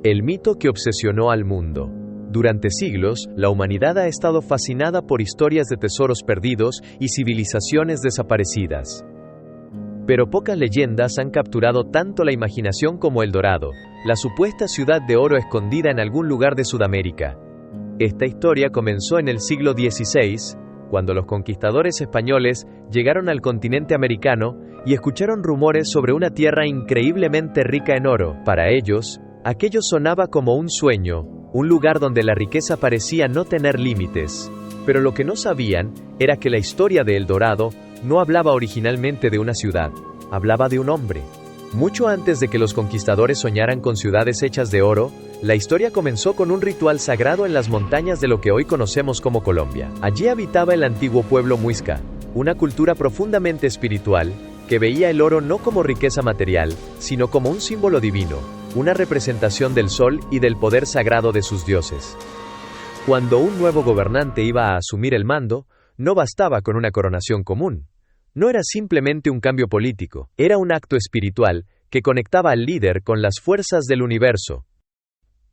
El mito que obsesionó al mundo. Durante siglos, la humanidad ha estado fascinada por historias de tesoros perdidos y civilizaciones desaparecidas. Pero pocas leyendas han capturado tanto la imaginación como El Dorado, la supuesta ciudad de oro escondida en algún lugar de Sudamérica. Esta historia comenzó en el siglo XVI, cuando los conquistadores españoles llegaron al continente americano y escucharon rumores sobre una tierra increíblemente rica en oro. Para ellos, aquello sonaba como un sueño, un lugar donde la riqueza parecía no tener límites. Pero lo que no sabían era que la historia de El Dorado no hablaba originalmente de una ciudad, hablaba de un hombre. Mucho antes de que los conquistadores soñaran con ciudades hechas de oro, la historia comenzó con un ritual sagrado en las montañas de lo que hoy conocemos como Colombia. Allí habitaba el antiguo pueblo muisca, una cultura profundamente espiritual, que veía el oro no como riqueza material, sino como un símbolo divino, una representación del sol y del poder sagrado de sus dioses. Cuando un nuevo gobernante iba a asumir el mando, no bastaba con una coronación común. No era simplemente un cambio político, era un acto espiritual que conectaba al líder con las fuerzas del universo.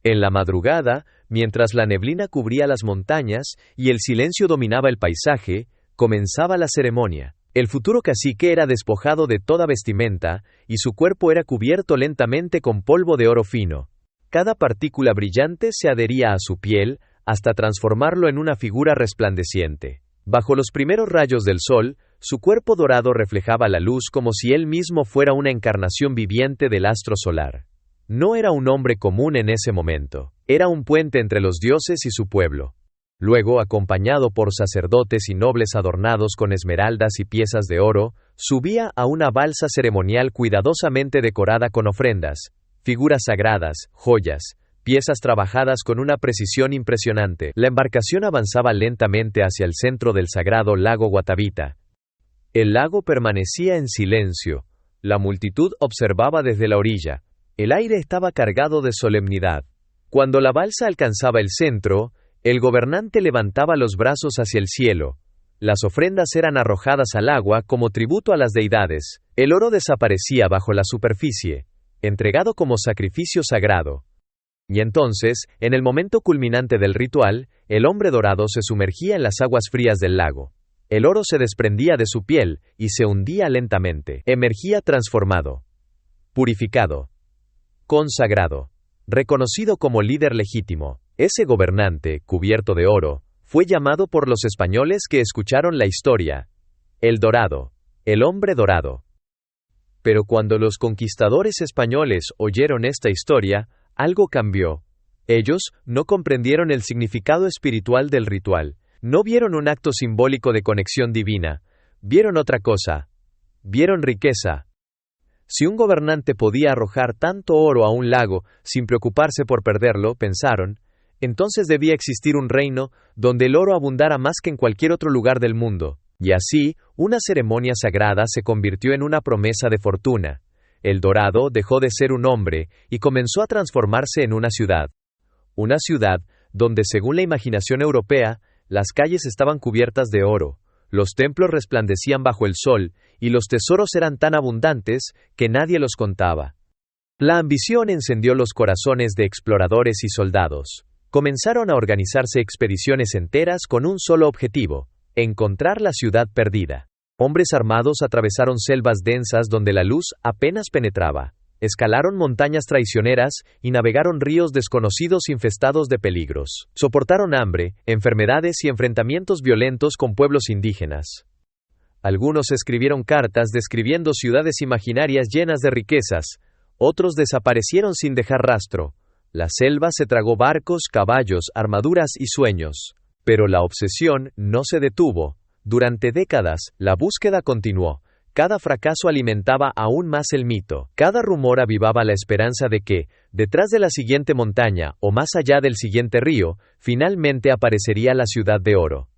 En la madrugada, mientras la neblina cubría las montañas y el silencio dominaba el paisaje, comenzaba la ceremonia. El futuro cacique era despojado de toda vestimenta, y su cuerpo era cubierto lentamente con polvo de oro fino. Cada partícula brillante se adhería a su piel, hasta transformarlo en una figura resplandeciente. Bajo los primeros rayos del sol, su cuerpo dorado reflejaba la luz como si él mismo fuera una encarnación viviente del astro solar. No era un hombre común en ese momento, era un puente entre los dioses y su pueblo. Luego, acompañado por sacerdotes y nobles adornados con esmeraldas y piezas de oro, subía a una balsa ceremonial cuidadosamente decorada con ofrendas, figuras sagradas, joyas, piezas trabajadas con una precisión impresionante. La embarcación avanzaba lentamente hacia el centro del sagrado lago Guatavita. El lago permanecía en silencio. La multitud observaba desde la orilla. El aire estaba cargado de solemnidad. Cuando la balsa alcanzaba el centro, el gobernante levantaba los brazos hacia el cielo. Las ofrendas eran arrojadas al agua como tributo a las deidades. El oro desaparecía bajo la superficie, entregado como sacrificio sagrado. Y entonces, en el momento culminante del ritual, el hombre dorado se sumergía en las aguas frías del lago. El oro se desprendía de su piel y se hundía lentamente. Emergía transformado, purificado, consagrado, reconocido como líder legítimo. Ese gobernante, cubierto de oro, fue llamado por los españoles que escucharon la historia El Dorado, el hombre dorado. Pero cuando los conquistadores españoles oyeron esta historia, algo cambió. Ellos no comprendieron el significado espiritual del ritual, no vieron un acto simbólico de conexión divina, vieron otra cosa, vieron riqueza. Si un gobernante podía arrojar tanto oro a un lago sin preocuparse por perderlo, pensaron, entonces debía existir un reino donde el oro abundara más que en cualquier otro lugar del mundo. Y así, una ceremonia sagrada se convirtió en una promesa de fortuna. El Dorado dejó de ser un hombre y comenzó a transformarse en una ciudad. Una ciudad donde, según la imaginación europea, las calles estaban cubiertas de oro, los templos resplandecían bajo el sol y los tesoros eran tan abundantes que nadie los contaba. La ambición encendió los corazones de exploradores y soldados. Comenzaron a organizarse expediciones enteras con un solo objetivo: encontrar la ciudad perdida. Hombres armados atravesaron selvas densas donde la luz apenas penetraba, escalaron montañas traicioneras y navegaron ríos desconocidos infestados de peligros. Soportaron hambre, enfermedades y enfrentamientos violentos con pueblos indígenas. Algunos escribieron cartas describiendo ciudades imaginarias llenas de riquezas, otros desaparecieron sin dejar rastro. La selva se tragó barcos, caballos, armaduras y sueños. Pero la obsesión no se detuvo. Durante décadas, la búsqueda continuó. Cada fracaso alimentaba aún más el mito. Cada rumor avivaba la esperanza de que, detrás de la siguiente montaña, o más allá del siguiente río, finalmente aparecería la ciudad de oro.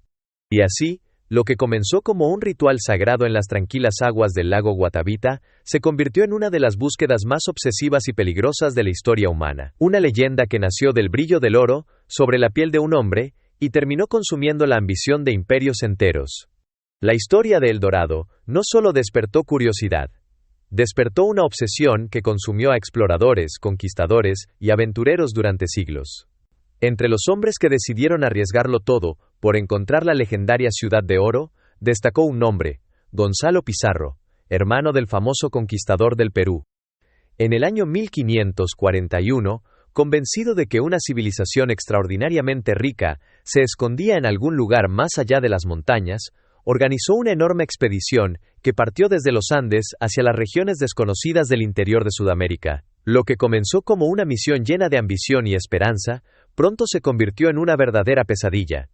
Y así, lo que comenzó como un ritual sagrado en las tranquilas aguas del lago Guatavita, se convirtió en una de las búsquedas más obsesivas y peligrosas de la historia humana. Una leyenda que nació del brillo del oro sobre la piel de un hombre, y terminó consumiendo la ambición de imperios enteros. La historia de El Dorado no solo despertó curiosidad, despertó una obsesión que consumió a exploradores, conquistadores y aventureros durante siglos. Entre los hombres que decidieron arriesgarlo todo por encontrar la legendaria Ciudad de Oro, destacó un nombre, Gonzalo Pizarro, hermano del famoso conquistador del Perú. En el año 1541, convencido de que una civilización extraordinariamente rica se escondía en algún lugar más allá de las montañas, organizó una enorme expedición que partió desde los Andes hacia las regiones desconocidas del interior de Sudamérica. Lo que comenzó como una misión llena de ambición y esperanza, pronto se convirtió en una verdadera pesadilla.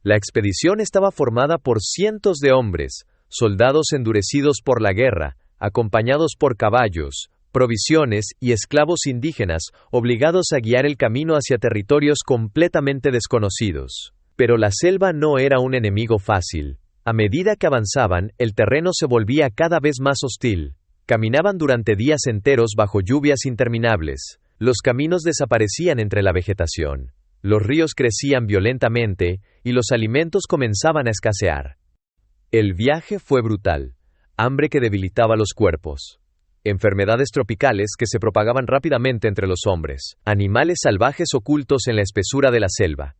La expedición estaba formada por cientos de hombres, soldados endurecidos por la guerra, acompañados por caballos, provisiones y esclavos indígenas, obligados a guiar el camino hacia territorios completamente desconocidos. Pero la selva no era un enemigo fácil. A medida que avanzaban, el terreno se volvía cada vez más hostil. Caminaban durante días enteros bajo lluvias interminables. Los caminos desaparecían entre la vegetación. Los ríos crecían violentamente y los alimentos comenzaban a escasear. El viaje fue brutal. Hambre que debilitaba los cuerpos. Enfermedades tropicales que se propagaban rápidamente entre los hombres. Animales salvajes ocultos en la espesura de la selva.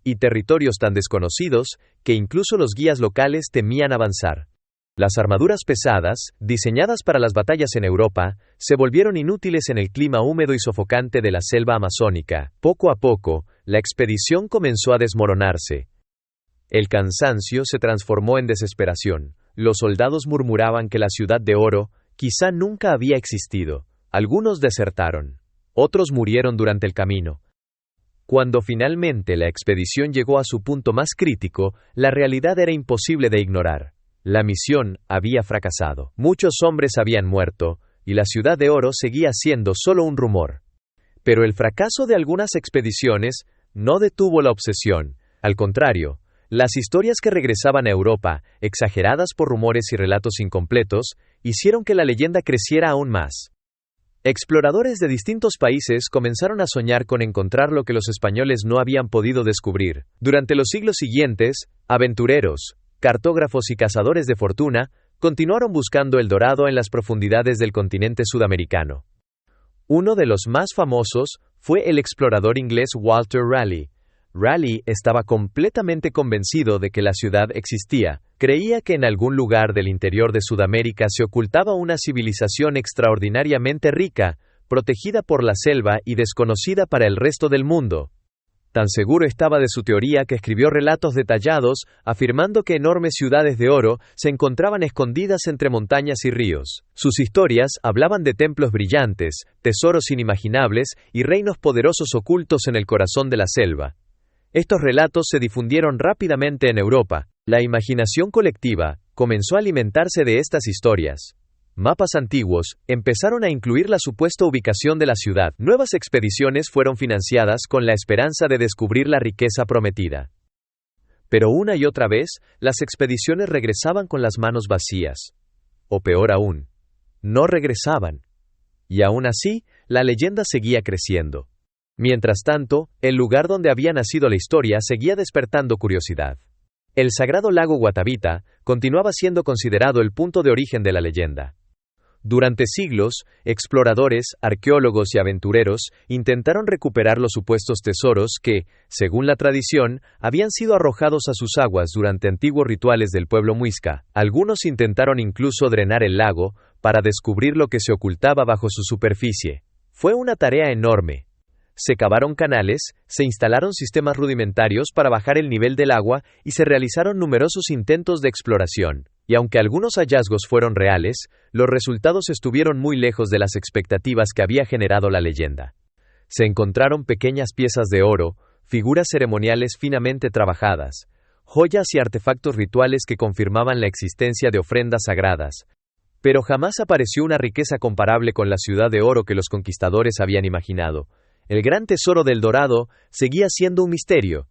Y territorios tan desconocidos que incluso los guías locales temían avanzar. Las armaduras pesadas, diseñadas para las batallas en Europa, se volvieron inútiles en el clima húmedo y sofocante de la selva amazónica. Poco a poco, la expedición comenzó a desmoronarse. El cansancio se transformó en desesperación. Los soldados murmuraban que la Ciudad de Oro quizá nunca había existido. Algunos desertaron. Otros murieron durante el camino. Cuando finalmente la expedición llegó a su punto más crítico, la realidad era imposible de ignorar. La misión había fracasado. Muchos hombres habían muerto, y la Ciudad de Oro seguía siendo solo un rumor. Pero el fracaso de algunas expediciones no detuvo la obsesión. Al contrario, las historias que regresaban a Europa, exageradas por rumores y relatos incompletos, hicieron que la leyenda creciera aún más. Exploradores de distintos países comenzaron a soñar con encontrar lo que los españoles no habían podido descubrir. Durante los siglos siguientes, aventureros, cartógrafos y cazadores de fortuna continuaron buscando el dorado en las profundidades del continente sudamericano. Uno de los más famosos fue el explorador inglés Walter Raleigh. Raleigh estaba completamente convencido de que la ciudad existía. Creía que en algún lugar del interior de Sudamérica se ocultaba una civilización extraordinariamente rica, protegida por la selva y desconocida para el resto del mundo. Tan seguro estaba de su teoría que escribió relatos detallados, afirmando que enormes ciudades de oro se encontraban escondidas entre montañas y ríos. Sus historias hablaban de templos brillantes, tesoros inimaginables y reinos poderosos ocultos en el corazón de la selva. Estos relatos se difundieron rápidamente en Europa. La imaginación colectiva comenzó a alimentarse de estas historias. Mapas antiguos empezaron a incluir la supuesta ubicación de la ciudad. Nuevas expediciones fueron financiadas con la esperanza de descubrir la riqueza prometida. Pero una y otra vez, las expediciones regresaban con las manos vacías. O peor aún, no regresaban. Y aún así, la leyenda seguía creciendo. Mientras tanto, el lugar donde había nacido la historia seguía despertando curiosidad. El sagrado lago Guatavita continuaba siendo considerado el punto de origen de la leyenda. Durante siglos, exploradores, arqueólogos y aventureros intentaron recuperar los supuestos tesoros que, según la tradición, habían sido arrojados a sus aguas durante antiguos rituales del pueblo muisca. Algunos intentaron incluso drenar el lago para descubrir lo que se ocultaba bajo su superficie. Fue una tarea enorme. Se cavaron canales, se instalaron sistemas rudimentarios para bajar el nivel del agua y se realizaron numerosos intentos de exploración. Y aunque algunos hallazgos fueron reales, los resultados estuvieron muy lejos de las expectativas que había generado la leyenda. Se encontraron pequeñas piezas de oro, figuras ceremoniales finamente trabajadas, joyas y artefactos rituales que confirmaban la existencia de ofrendas sagradas. Pero jamás apareció una riqueza comparable con la ciudad de oro que los conquistadores habían imaginado. El gran tesoro del Dorado seguía siendo un misterio.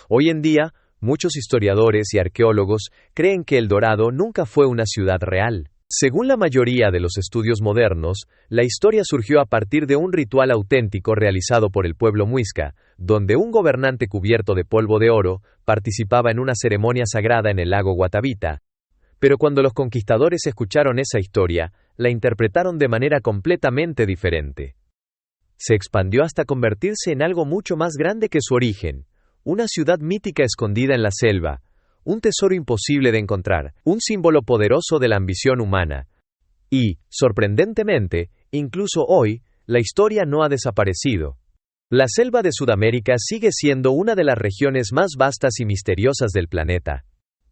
Hoy en día, muchos historiadores y arqueólogos creen que el Dorado nunca fue una ciudad real. Según la mayoría de los estudios modernos, la historia surgió a partir de un ritual auténtico realizado por el pueblo muisca, donde un gobernante cubierto de polvo de oro participaba en una ceremonia sagrada en el lago Guatavita. Pero cuando los conquistadores escucharon esa historia, la interpretaron de manera completamente diferente. Se expandió hasta convertirse en algo mucho más grande que su origen, una ciudad mítica escondida en la selva, un tesoro imposible de encontrar, un símbolo poderoso de la ambición humana. Y, sorprendentemente, incluso hoy, la historia no ha desaparecido. La selva de Sudamérica sigue siendo una de las regiones más vastas y misteriosas del planeta.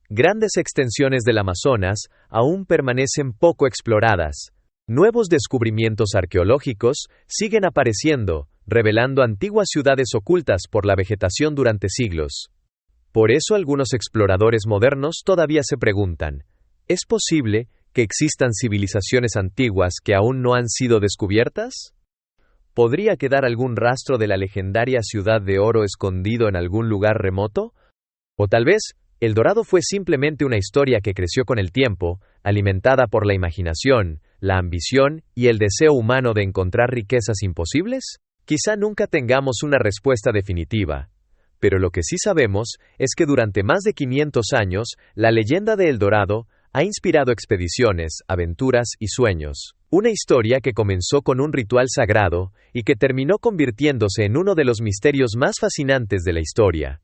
Grandes extensiones del Amazonas aún permanecen poco exploradas. Nuevos descubrimientos arqueológicos siguen apareciendo, revelando antiguas ciudades ocultas por la vegetación durante siglos. Por eso algunos exploradores modernos todavía se preguntan, ¿es posible que existan civilizaciones antiguas que aún no han sido descubiertas? ¿Podría quedar algún rastro de la legendaria Ciudad de Oro escondido en algún lugar remoto? O tal vez, El Dorado fue simplemente una historia que creció con el tiempo, alimentada por la imaginación, la ambición y el deseo humano de encontrar riquezas imposibles. Quizá nunca tengamos una respuesta definitiva, pero lo que sí sabemos es que durante más de 500 años, la leyenda de El Dorado ha inspirado expediciones, aventuras y sueños. Una historia que comenzó con un ritual sagrado y que terminó convirtiéndose en uno de los misterios más fascinantes de la historia.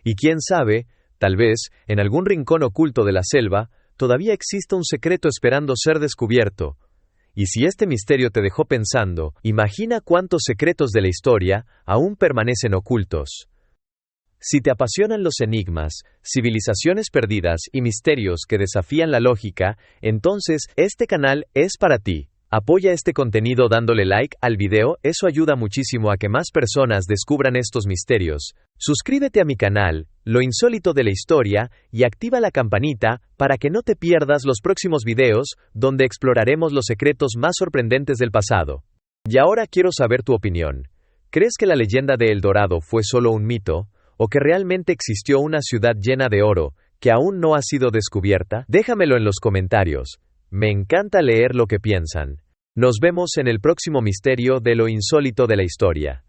Y quién sabe, tal vez, en algún rincón oculto de la selva, todavía exista un secreto esperando ser descubierto. Y si este misterio te dejó pensando, imagina cuántos secretos de la historia aún permanecen ocultos. Si te apasionan los enigmas, civilizaciones perdidas y misterios que desafían la lógica, entonces este canal es para ti. Apoya este contenido dándole like al video, eso ayuda muchísimo a que más personas descubran estos misterios. Suscríbete a mi canal, Lo Insólito de la Historia, y activa la campanita para que no te pierdas los próximos videos donde exploraremos los secretos más sorprendentes del pasado. Y ahora quiero saber tu opinión. ¿Crees que la leyenda de El Dorado fue solo un mito? ¿O que realmente existió una ciudad llena de oro que aún no ha sido descubierta? Déjamelo en los comentarios. Me encanta leer lo que piensan. Nos vemos en el próximo misterio de lo insólito de la historia.